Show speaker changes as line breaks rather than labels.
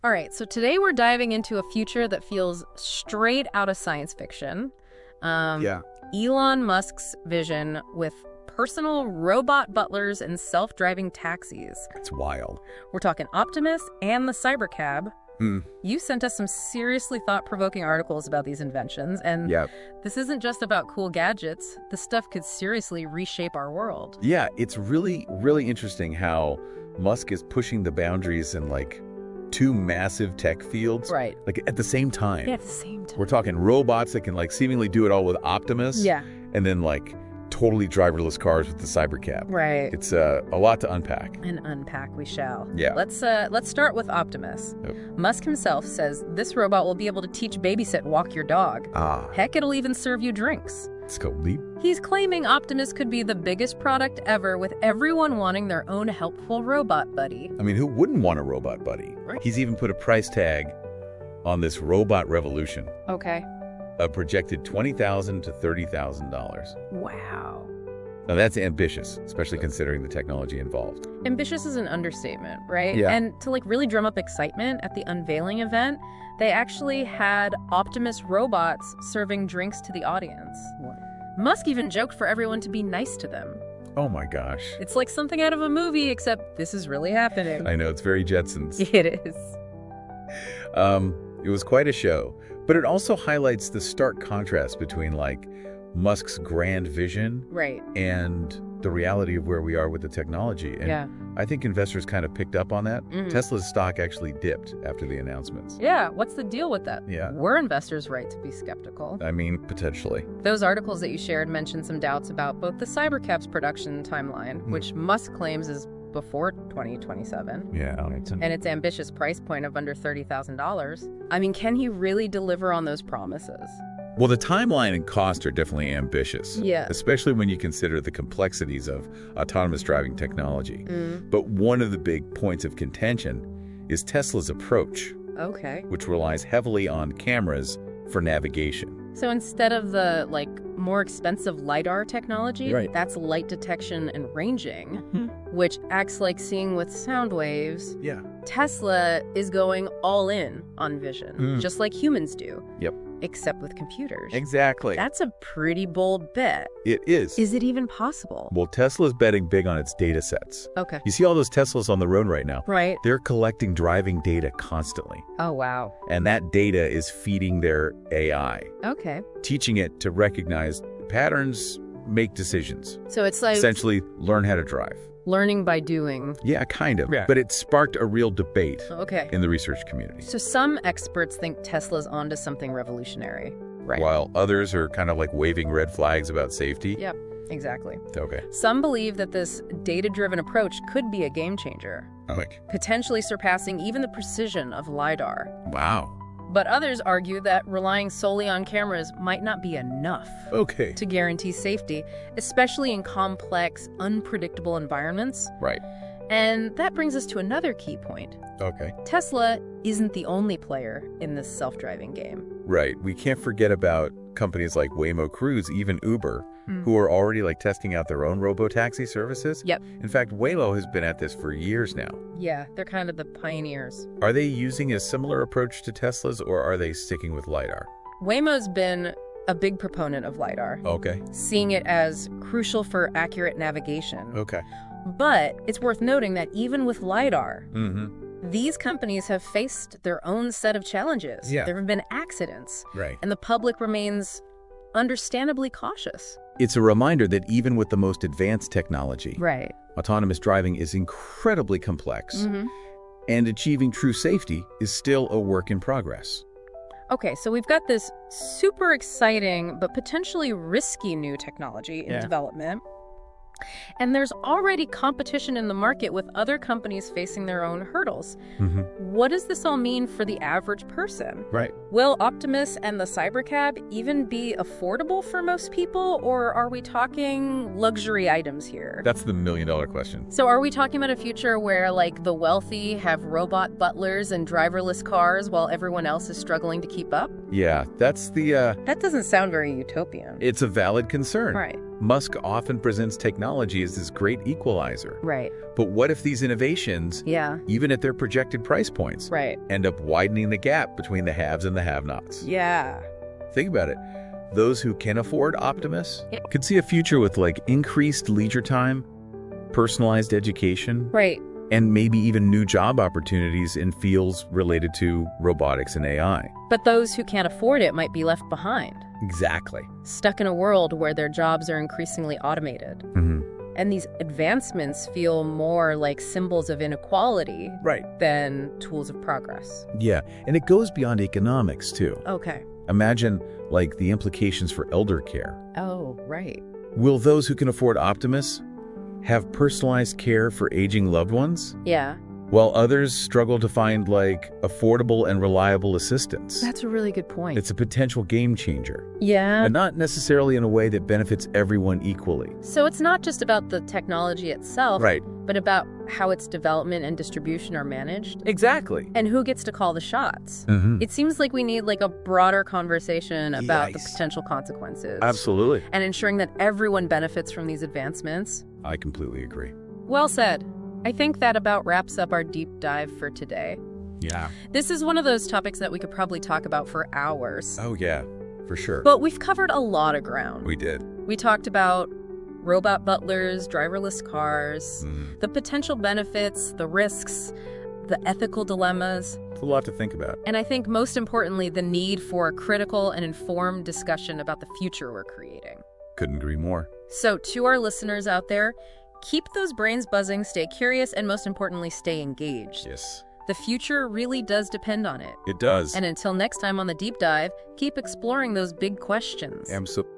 All right, so today we're diving into a future that feels straight out of science fiction. Elon Musk's vision with personal robot butlers and self-driving taxis.
It's wild.
We're talking Optimus and the cybercab. You sent us some seriously thought-provoking articles about these inventions, and this isn't just about cool gadgets. This stuff could seriously reshape our world.
Yeah, it's really, really interesting how Musk is pushing the boundaries in, like, two massive tech fields.
Right.
Like, at the same time.
Yeah, at the same time.
We're talking robots that can, like, seemingly do it all with Optimus.
Yeah.
And then, like, totally driverless cars with the cybercab.
Right.
It's a lot to unpack.
And unpack we shall.
Yeah.
Let's start with Optimus. Musk himself says this robot will be able to teach babysit walk your dog. Heck, it'll even serve you drinks.
Let's go leap.
He's claiming Optimus could be the biggest product ever, with everyone wanting their own helpful robot buddy.
I mean, who wouldn't want a robot buddy?
Right.
He's even put a price tag on this robot revolution.
Okay.
A projected $20,000 to $30,000.
Wow.
Now that's ambitious, especially considering the technology involved.
Ambitious is an understatement, right?
Yeah.
And to like really drum up excitement at the unveiling event, they actually had Optimus robots serving drinks to the audience.
What?
Musk even joked for everyone to be nice to them.
Oh my gosh.
It's like something out of a movie, except this is really happening.
I know, it's very Jetsons.
It is.
It was quite a show, but it also highlights the stark contrast between, like, Musk's grand vision and the reality of where we are with the technology. And I think investors kind of picked up on that. Tesla's stock actually dipped after the announcements.
Yeah, what's the deal with that?
Yeah.
Were investors right to be skeptical?
I mean, potentially.
Those articles that you shared mentioned some doubts about both the cybercab's production timeline, which Musk claims is before 2027.
Yeah.
And its ambitious price point of under $30,000. I mean, can he really deliver on those promises?
Well, the timeline and cost are definitely ambitious.
Yeah.
Especially when you consider the complexities of autonomous driving technology. But one of the big points of contention is Tesla's approach.
Okay.
Which relies heavily on cameras for navigation.
So instead of the, like, more expensive LiDAR technology, that's light detection and ranging, which acts like seeing with sound waves.
Yeah.
Tesla is going all in on vision, just like humans do.
Yep.
Except with computers.
Exactly.
That's a pretty bold bet.
It is.
Is it even possible?
Well, Tesla's betting big on its data sets.
Okay.
You see all those Teslas on the road right now?
Right.
They're collecting driving data constantly.
Oh, wow.
And that data is feeding their AI.
Okay.
Teaching it to recognize patterns, make decisions.
So it's like
essentially learn how to drive.
Learning by doing.
Yeah, kind of. Yeah. But it sparked a real debate in the research community.
So some experts think Tesla's onto something revolutionary. Right.
While others are kind of like waving red flags about safety.
Yep, exactly.
Okay.
Some believe that this data-driven approach could be a game changer. Potentially surpassing even the precision of LiDAR.
Wow.
But others argue that relying solely on cameras might not be enough to guarantee safety, especially in complex, unpredictable environments.
Right.
And that brings us to another key point.
Okay.
Tesla isn't the only player in this self-driving game.
Right. We can't forget about companies like Waymo Cruise, even Uber, who are already like testing out their own robo-taxi services.
Yep.
In fact, Waymo has been at this for years now.
Yeah, they're kind of the pioneers.
Are they using a similar approach to Tesla's, or are they sticking with LiDAR?
Waymo's been a big proponent of LiDAR.
Okay.
Seeing it as crucial for accurate navigation.
Okay.
But it's worth noting that even with LiDAR, these companies have faced their own set of challenges.
Yeah.
There have been accidents.
Right.
And the public remains understandably cautious.
It's a reminder that even with the most advanced technology, autonomous driving is incredibly complex, and achieving true safety is still a work in progress.
Okay, so we've got this super exciting but potentially risky new technology in development. And there's already competition in the market with other companies facing their own hurdles. What does this all mean for the average person?
Right.
Will Optimus and the cybercab even be affordable for most people, or are we talking luxury items here?
That's the million-dollar question.
So are we talking about a future where, like, the wealthy have robot butlers and driverless cars while everyone else is struggling to keep up?
Yeah, that's the...
That doesn't sound very utopian.
It's a valid concern.
Right.
Musk often presents technology as this great equalizer.
Right.
But what if these innovations, even at their projected price points, end up widening the gap between the haves and the have-nots?
Yeah.
Think about it. Those who can afford Optimus could see a future with like increased leisure time, personalized education, and maybe even new job opportunities in fields related to robotics and AI.
But those who can't afford it might be left behind.
Exactly.
Stuck in a world where their jobs are increasingly automated. And these advancements feel more like symbols of inequality than tools of progress.
Yeah, and it goes beyond economics, too.
Okay.
Imagine, like, the implications for elder care.
Oh, right.
Will those who can afford Optimus have personalized care for aging loved ones?
Yeah.
While others struggle to find, like, affordable and reliable assistance.
That's a really good point.
It's a potential game changer.
Yeah.
And not necessarily in a way that benefits everyone equally.
So it's not just about the technology itself,
right,
but about how its development and distribution are managed.
Exactly.
And who gets to call the shots. It seems like we need like a broader conversation about the potential consequences.
Absolutely.
And ensuring that everyone benefits from these advancements.
I completely agree.
Well said. I think that about wraps up our deep dive for today.
Yeah.
This is one of those topics that we could probably talk about for hours.
Oh, yeah, for sure.
But we've covered a lot of ground.
We did.
We talked about robot butlers, driverless cars, the potential benefits, the risks, the ethical dilemmas.
It's a lot to think about.
And I think most importantly, the need for a critical and informed discussion about the future we're creating.
Couldn't agree more.
So to our listeners out there, keep those brains buzzing, stay curious, and most importantly, stay engaged.
Yes.
The future really does depend on it.
It does.
And until next time on The Deep Dive, keep exploring those big questions.
Absolutely.